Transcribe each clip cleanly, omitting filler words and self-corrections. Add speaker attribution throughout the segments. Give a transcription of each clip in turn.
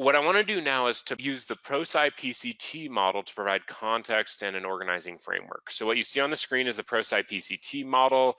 Speaker 1: what I want to do now is to use the Prosci PCT model to provide context and an organizing framework. So what you see on the screen is the Prosci PCT model,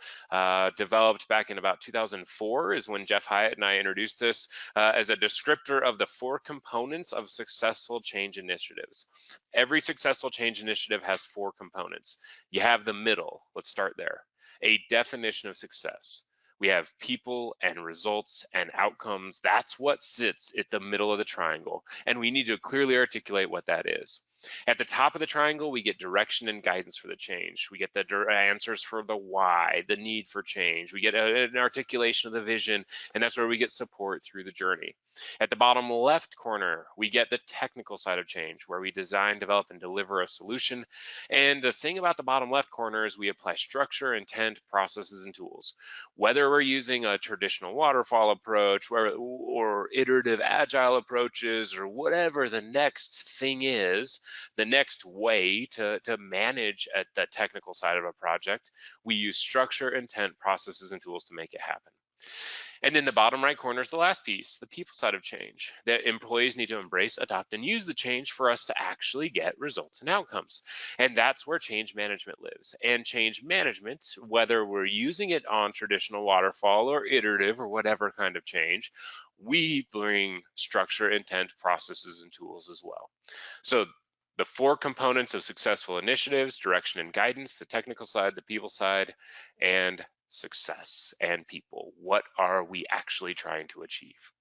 Speaker 1: developed back in about 2004 is when Jeff Hiatt and I introduced this as a descriptor of the 4 components of successful change initiatives. Every successful change initiative has 4 components. You have the middle, let's start there, a definition of success. We have people and results and outcomes. That's what sits at the middle of the triangle. And we need to clearly articulate what that is. At the top of the triangle, we get direction and guidance for the change. We get the answers for the why, the need for change. We get an articulation of the vision, and that's where we get support through the journey. At the bottom left corner, we get the technical side of change, where we design, develop, and deliver a solution. And the thing about the bottom left corner is we apply structure, intent, processes, and tools. Whether we're using a traditional waterfall approach or iterative agile approaches or whatever the next thing is, the next way to manage at the technical side of a project, we use structure, intent, processes, and tools to make it happen. And then the bottom right corner is the last piece, the people side of change. That employees need to embrace, adopt, and use the change for us to actually get results and outcomes. And that's where change management lives. And change management, whether we're using it on traditional waterfall or iterative or whatever kind of change, we bring structure, intent, processes, and tools as well. So the 4 components of successful initiatives: direction and guidance, the technical side, the people side, and success and people. What are we actually trying to achieve?